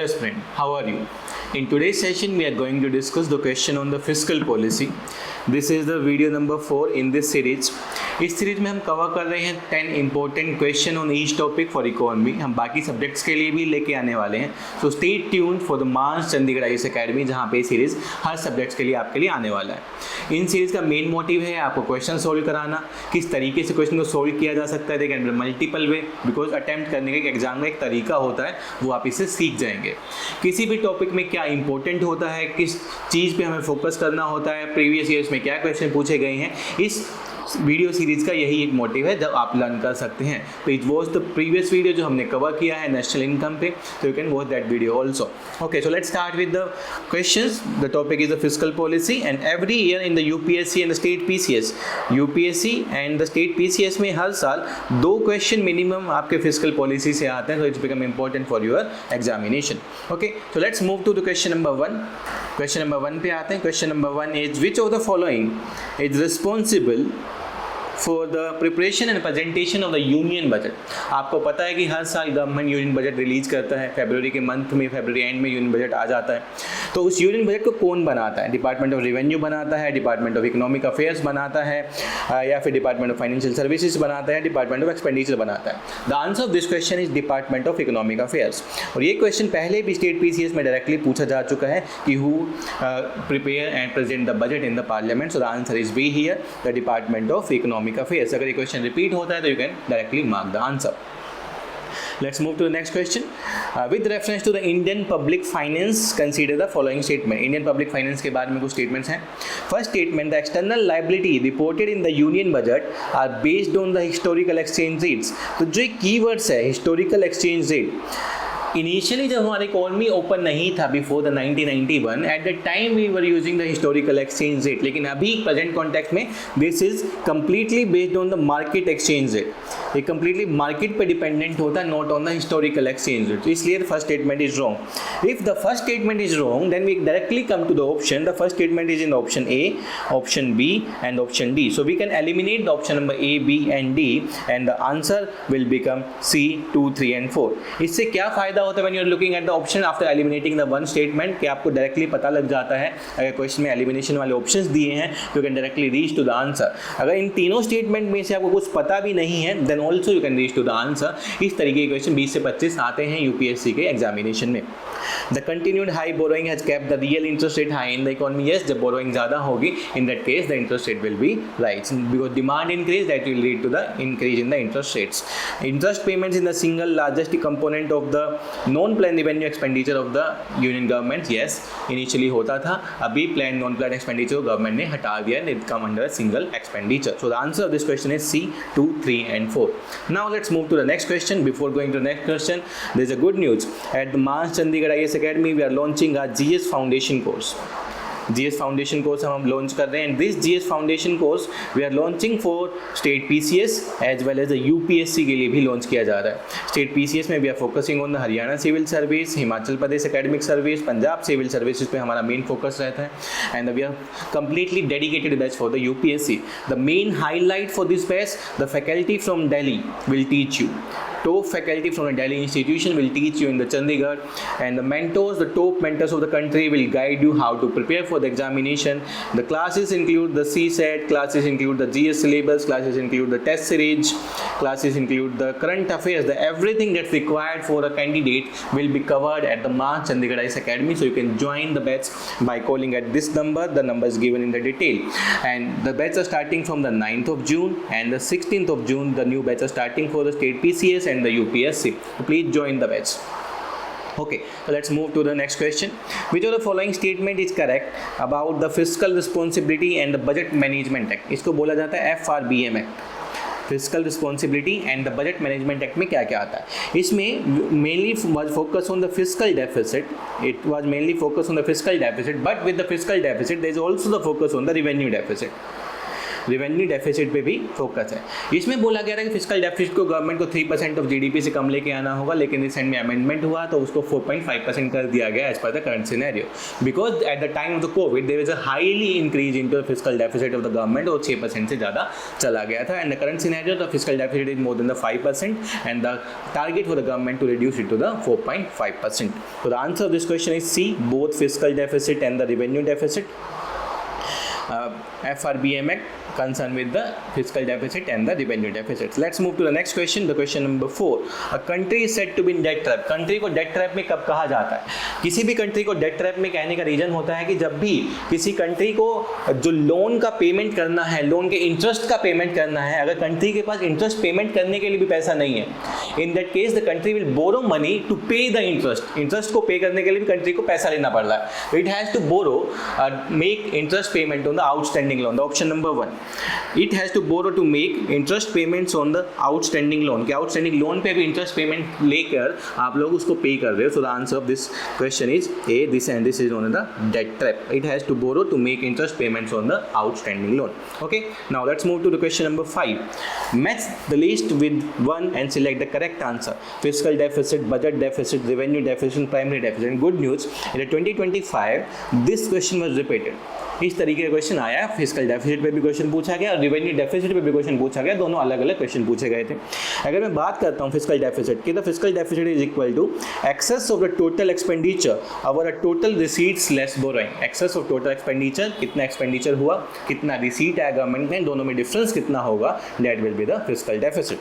Dear friend, how are you? In today's session, we are going to discuss the question on the fiscal policy. This is the video number 4 in this series. इस series में हम cover कर रहे हैं 10 important question on each topic for economy. हम बाकी subjects के लिए भी लेके आने वाले हैं. So stay tuned for the March Chandigarh IAS academy, जहाँ पे सीरीज हर सब्जेक्ट्स के लिए आपके लिए आने वाला है. इन सीरीज का मेन मोटिव है आपको क्वेश्चन सोल्व कराना. किस तरीके से क्वेश्चन को सोल्व किया जा सकता है, they can be multiple way, because attempt करने का एग्जाम का एक तरीका होता है, वो आप इससे सीख जाएंगे. किसी भी टॉपिक में क्या इंपॉर्टेंट होता है, किस चीज़ पे हमें फोकस करना होता है, प्रीवियस ईयर्स में क्या क्वेश्चन पूछे गए हैं, इस वीडियो सीरीज का यही एक मोटिव है जब आप लर्न कर सकते हैं. तो it was the previous video जो हमने कवर किया है नेशनल इनकम पे, तो you can watch that video also. Okay, so let's start with the questions. The topic is the fiscal policy and every year in the UPSC and the state PCS, UPSC and the state PCS में हर साल 2 question minimum आपके fiscal policy से आते हैं. So it's become important for your examination. Okay, so let's move to the question number 1. Question number 1 पे आते हैं. Question number 1 is which of the following is responsible for the preparation and presentation of the union budget. आपको पता है कि हर साल government union budget release करता है. फरवरी के मंथ में, फरवरी एंड में यूनियन बजट आ जाता है. तो उस यूनियन बजट को कौन बनाता है? डिपार्टमेंट ऑफ रेवेन्यू बनाता है, डिपार्टमेंट ऑफ इकोनॉमिक अफेयर्स बनाता है, या फिर डिपार्टमेंट ऑफ फाइनेंशियल सर्विसेज बनाता है, डिपार्टमेंट ऑफ एक्सपेंडिचर बनाता है. The answer of this question is department of economic affairs. और ये क्वेश्चन पहले भी स्टेट पीसीएस में डायरेक्टली पूछा जा चुका है कि who prepare and present the budget in the parliament. So the answer is B here, the department of economic affairs. अगर क्वेश्चन रिपीट होता है तो you can directly mark the answer. Let's move to the next question. With reference to the Indian public finance, consider the following statement. Indian public finance के बारे में कुछ statements हैं. First statement: the external liability reported in the union budget are based on the historical exchange rates. तो जो keywords है historical exchange rate. Initially जब हमारी इकोनॉमी ओपन नहीं था before the 1991, at the time we were using the historical exchange rate. लेकिन अभी present context में this is completely based on the market exchange rate. ये कंप्लीटली मार्केट पे dependent होता है, not on the historical exchange rate. इसलिए first statement is wrong. If the first statement is wrong, then we directly come to the option. The first statement is in option A, option B and option D. So we can eliminate the option number A, B and D, and the answer will become C, 2, 3 and 4. इससे क्या फायदा होता है when you are looking at the option after eliminating the one statement, कि आपको directly पता लग जाता है. अगर क्वेश्चन में एलिमिनेशन वाले ऑप्शंस दिए हैं तो you can directly reach to the answer. अगर इन तीनों स्टेटमेंट में से आपको कुछ पता भी नहीं है, then also you can reach to the answer. इस तरीके के क्वेश्चन 20 से 25 आते हैं यूपीएससी के एग्जामिनेशन में. The continued high borrowing has kept the real interest rate high in the economy. Yes, जब बोरोइंग ज़्यादा होगी, in that case the interest rate will be rise, because demand increase, that will lead to the increase in the interest rates. Interest payments in the single largest component of the non plan revenue expenditure of the union government. Yes, initially होता था, अभी plan non plan expenditure government ने हटा दिया, it come under single expenditure. So the answer of this question is C, 2, 3 and 4. Now let's move to the next question. Before going to the next question, there is a good news. At the March Chandigarh IAS academy we are launching a GS foundation course. GS foundation course हम launch कर रहे हैं. And this GS foundation course we are launching for state PCS as well as the UPSC के लिए भी launch किया जा रहा है. स्टेट पीसीएस में we are focusing on the Haryana civil service, Himachal Pradesh academic service, Punjab civil services पे हमारा मेन फोकस रहता है. And we are completely dedicated batch for the UPSC. The main highlight for this batch, the faculty from Delhi will teach you. Top faculty from a Delhi institution will teach you in the Chandigarh, and the mentors, the top mentors of the country will guide you how to prepare for the examination. The classes include the CSET, classes include the GS syllabus, classes include the test series, classes include the current affairs. The everything that's required for a candidate will be covered at the March Chandigarh IAS Academy. So you can join the batch by calling at this number. The number is given in the detail. And the batch are starting from the 9th of June and the 16th of June. The new batch are starting for the state PCS and the UPSC. So please join the batch. Okay, so let's move to the next question. Which of the following statement is correct about the fiscal responsibility and the budget management act? इसको बोला जाता है FRBM Act. Physical responsibility and the budget management act में क्या क्या आता है? इसमें mainly was focus on the physical deficit. It was mainly focus on the physical deficit, but with the physical deficit there is also the focus on the revenue deficit. Revenue deficit पे भी focus है। इसमें बोला गया था कि fiscal deficit को government को 3% ऑफ जीडीपी से कम लेके आना होगा, लेकिन रिसेंट में अमेंडमेंट हुआ तो उसको 4.5% कर दिया गया एज पर the current scenario, because at the time of the covid there is a highly increase in the fiscal deficit of the government, और 6% से ज़्यादा चला गया था। And the current scenario the fiscal deficit is more than the 5% and the target for the government to reduce it to the 4.5%. So the answer of this question is C, both fiscal deficit and the revenue deficit. FRBM Act concerned with the fiscal deficit and the revenue deficits. Let's move to the next question, the question number 4. A country is said to be in debt trap. Country को debt trap में कब कहा जाता है? किसी भी country को debt trap में कहने का रीजन होता है कि जब भी किसी country को जो लोन का पेमेंट करना है, लोन के इंटरेस्ट का पेमेंट करना है, अगर कंट्री के पास इंटरेस्ट पेमेंट करने के लिए भी पैसा नहीं है, in that case the country will borrow money to pay the interest. Interest को पे करने के लिए भी कंट्री को पैसा लेना पड़ रहा है, it has to borrow make interest payment on the outstanding loan. Option number 1, it has to borrow to make interest payments on the outstanding loan, कि आउटस्टैंडिंग लोन पे भी इंटरेस्ट पेमेंट लेकर आप लोग उसको पे कर रहे हो। So the answer of this question is A, this and this is on the debt trap. It has to borrow to make interest payments on the outstanding loan. Okay, now let's move to the question number 5. Match the list with 1 and select the correct answer. Fiscal deficit, budget deficit, revenue deficit, primary deficit. And good news, in the 2025 this question was repeated. इस तरीके का question आया, fiscal deficit पे भी question पूछा गया और revenue deficit पे भी क्वेश्चन पूछा गया, दोनों अलग अलग क्वेश्चन पूछे गए थे। अगर मैं बात करता हूँ फिस्कल डेफिसिट की, तो fiscal deficit is equal to excess of the total expenditure over a total receipts less borrowing. Excess of total expenditure, कितना एक्सपेंडिचर हुआ, कितना रिसीट आया गवर्नमेंट में, दोनों में डिफरेंस कितना होगा, that will be the fiscal deficit.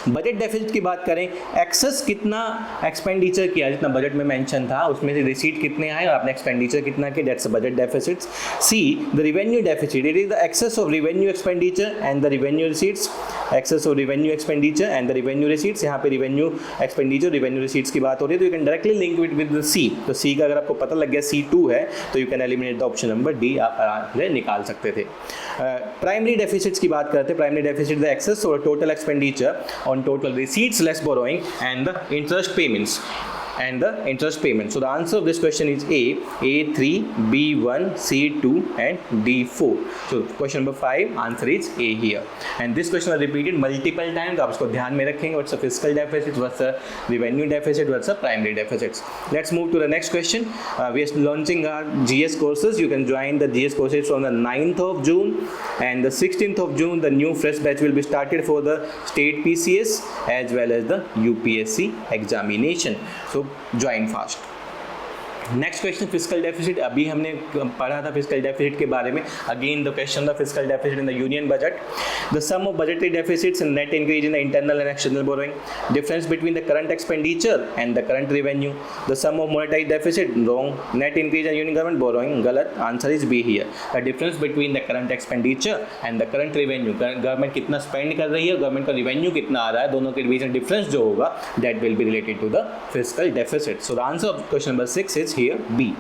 Budget deficit की बात करें, एक्सेस कितना एक्सपेंडिचर किया, जितना बजट में मेंशन था उसमें से रिसीट कितने आए और आपने एक्सपेंडिचर कितना किया, that's budget deficit. C the revenue deficit, it is the excess of revenue expenditure and the revenue receipts. Excess of revenue expenditure and the revenue receipts, यहाँ पे रेवेन्यू एक्सपेंडिचर रेवेन्यू रिसीट्स की बात हो रही है, तो you can directly link it with C. तो C का अगर आपको पता लग गया C2 है तो you can eliminate the option number D, आप आराम से निकाल सकते थे। प्राइमरी डेफिसिट्स की बात करते हैं, प्राइमरी डेफिसिट द एक्सेस और total expenditure on total receipts less borrowing and the interest payments. So the answer of this question is A3, B1, C2 and D4. So question number 5 answer is A here. And this question was repeated multiple times, तो आप इसको ध्यान में रखेंगे, what's the fiscal deficit, what's the revenue deficit, what's the primary deficits. Let's move to the next question. We are launching our GS courses. You can join the GS courses from the 9th of June and the 16th of June. The new fresh batch will be started for the state PCS as well as the UPSC examination. So join fast. Next question fiscal deficit, अभी हमने पढ़ा था fiscal deficit के बारे में। Again the question the fiscal deficit in the union budget, the sum of budgetary deficits and net increase in the internal and external borrowing, difference between the current expenditure and the current revenue, the sum of monetary deficit, wrong, net increase in union government borrowing, गलत, answer is B here. The difference between the current expenditure and the current revenue, government कितना spend कर रही है, government का revenue कितना आ रहा है, दोनों के बीच में डिफरेंस जो होगा that will be related to the fiscal deficit. So the answer of question number 6 is here B.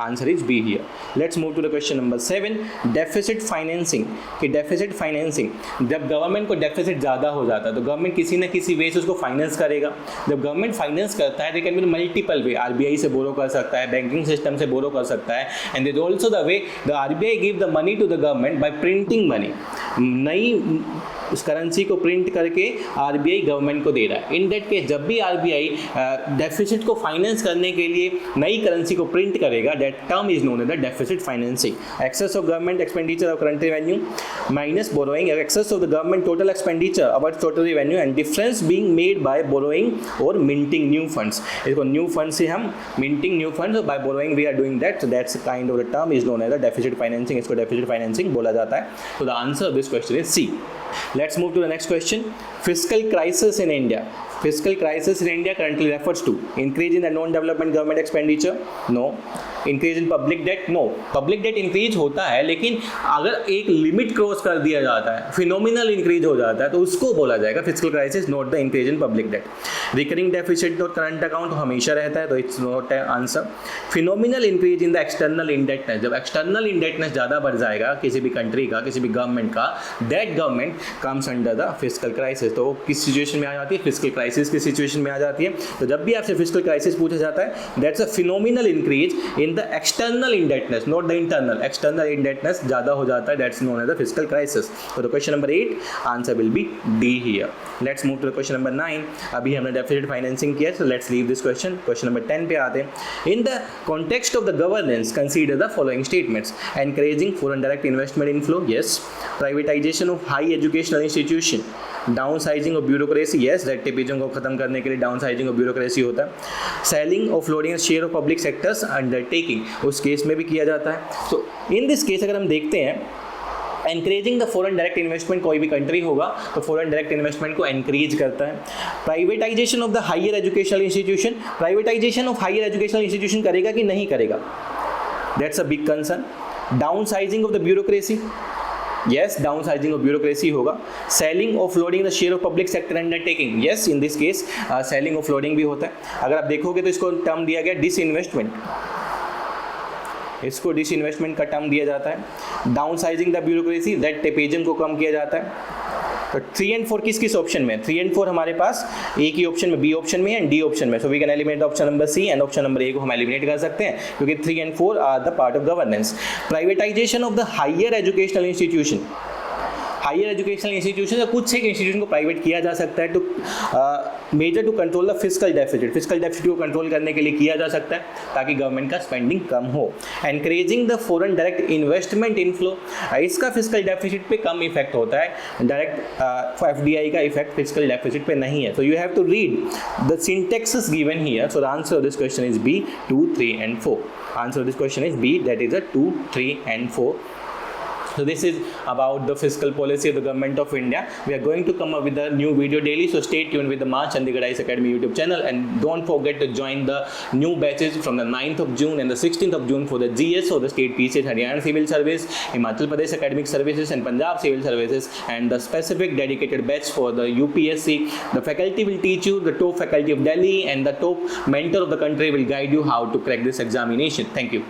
Answer is B here. Let's move to the question number 7. Deficit financing. कि deficit financing, जब government को deficit ज़्यादा हो जाता है तो government किसी न किसी वे से उसको फाइनेंस करेगा। जब गवर्नमेंट फाइनेंस करता है, they can be multiple way, RBI से बोरो कर सकता है, बैंकिंग सिस्टम से बोरो कर सकता है, and there is also the way the RBI give the money to the government by printing money. नई उस करेंसी को प्रिंट करके RBI गवर्नमेंट को दे रहा है। इन दैट केस जब भी RBI डेफिसिट को फाइनेंस करने के लिए नई करेंसी को प्रिंट करेगा, that term is known as the deficit financing. Excess of government expenditure of current revenue minus borrowing, excess of the government total expenditure about total revenue and difference being made by borrowing और minting new funds. इसको new fund से हम minting new funds, by borrowing we are doing that, so that's kind of the term is known as the deficit financing. इसको deficit financing बोला जाता है। तो the answer of this question is C. Let's move to the next question. Fiscal crisis in India. Fiscal crisis in India currently refers to increase in the non-development government expenditure? No. Increase in public debt? No. Public debt increase होता है, लेकिन अगर एक limit cross कर दिया जाता है, phenomenal increase हो जाता है, तो उसको बोला जाएगा fiscal crisis, not the increase in public debt. Recurring deficit और करंट अकाउंट हमेशा रहता है, तो it's not answer. Phenomenal increase in the external indebtedness, जब एक्सटर्नल इंडेटनेस ज़्यादा बढ़ जाएगा किसी भी कंट्री का, किसी भी गवर्नमेंट का, that government comes under the fiscal crisis. तो किस सिचुएशन में आ जाती है, फिस्कल क्राइसिस क्राइसिस की सिचुएशन में आ जाती है। तो जब भी आपसे फिस्कल क्राइसिस पूछा जाता है, that's a phenomenal increase in the external indebtedness, not the internal. External indebtedness ज़्यादा हो जाता है, that's known as the fiscal crisis. तो question number 8 answer will be D here. Let's move to question number 9। अभी हमने deficit financing किया, so let's leave this question. Question number 10 पे आते हैं। In the context of the governance consider the following statements. Encouraging foreign direct investment inflow, yes. Privatisation of high educational institution, down sizing of bureaucracy, yes. Red tapism को खत्म करने के लिए down sizing of bureaucracy होता है। Selling of floating share of public sectors undertaking, उस case में भी किया जाता है। सो इन दिस केस अगर हम देखते हैं, encouraging the foreign direct investment, कोई भी कंट्री होगा तो फॉरेन डायरेक्ट इन्वेस्टमेंट को एनकरेज करता है। Privatisation of the higher educational institution, privatisation of higher educational institution करेगा कि नहीं करेगा, that's a big concern. Downsizing of the bureaucracy, yes, downsizing of bureaucracy होगा। selling of floating the share of public sector undertaking, yes, in this case selling of floating भी होता है। अगर आप देखोगे तो इसको टर्म दिया गया डिसइन्वेस्टमेंट, इसको डिसइन्वेस्टमेंट का टर्म दिया जाता है। Down sizing the bureaucracy, that tapism को कम किया जाता है। तो 3 and 4 किस किस ऑप्शन में? 3 and 4 हमारे पास एक ही ऑप्शन में, बी ऑप्शन में एंड डी ऑप्शन में। So we can eliminate option number C and option number A को हम एलिमिनेट कर सकते हैं क्योंकि 3 and 4 are the part of governance. Privatisation of the higher educational institution, higher educational institution, कुछ एक इंस्टीट्यूशन को प्राइवेट किया जा सकता है to measure to control the fiscal deficit, fiscal deficit को कंट्रोल करने के लिए किया जा सकता है ताकि गवर्नमेंट का स्पेंडिंग कम हो। Encouraging the foreign direct investment inflow, इसका फिस्कल डेफिसिट पे कम इफेक्ट होता है, डायरेक्ट एफडीआई का इफेक्ट फिस्कल डेफिसिट पे नहीं है। So you have to read the syntax given here. So the answer of this question is B 2, 3 and 4. Answer of this question is B, that is a 2, 3 and 4. So this is about the fiscal policy of the government of India. We are going to come up with a new video daily, so stay tuned with the March Chandigarh IAS Academy YouTube channel, and don't forget to join the new batches from the 9th of June and the 16th of June for the GS or the state PCS, Haryana Civil Service, Himachal Pradesh Academic Services and Punjab Civil Services, and the specific dedicated batch for the UPSC. The faculty will teach you, the top faculty of Delhi and the top mentor of the country will guide you how to crack this examination. Thank you.